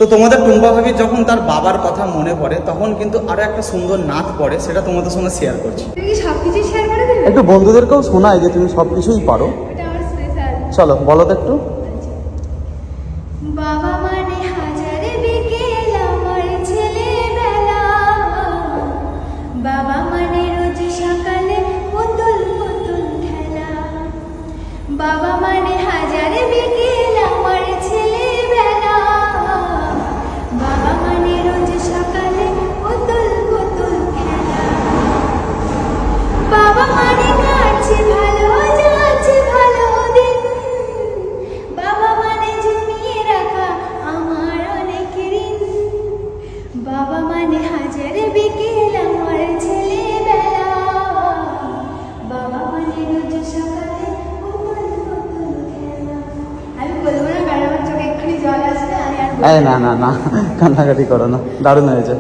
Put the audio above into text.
তো তোমাদের টুম্পা ভাবির যখন তার বাবার কথা মনে পড়ে তখন কিন্তু আরো একটা সুন্দর নাচ পড়ে, সেটা তোমাদের সঙ্গে শেয়ার করছি। তুমি কি সবকিছু শেয়ার করে দেবে? একটু বন্ধুদেরকেও শোনায় যে তুমি সবকিছুই পারো। এটা আমার স্পেশাল। চলো বলো তো একটু। বাবা মানে হাজারে বিকেল আমার ছেলেবেলা, বাবা মানে রোজ সকালে পুতুল পুতুল খেলা, বাবা মানে হাজারে বিকেল আমার ছেলেবেলা, বাবা মানে রোজ সকালে পুতুল পুতুল খেলা, বাবা মানে কাছে ভালো যাচ্ছে ভালো দিন, বাবা মানে জমিয়ে রাখা আমার অনেক ঋণ, বাবা মানে হাজারে বিকেল আমার ছেলেবেলা, বাবা মানে রোজ সকালে পুতুল পুতুল খেলা। আমি বলবো না কারণ আমার চোখে এক্ষুনি জল আসবে, আমি আর বলবো না না না, কান্নাকাটি করো না, দারুণ হয়েছে।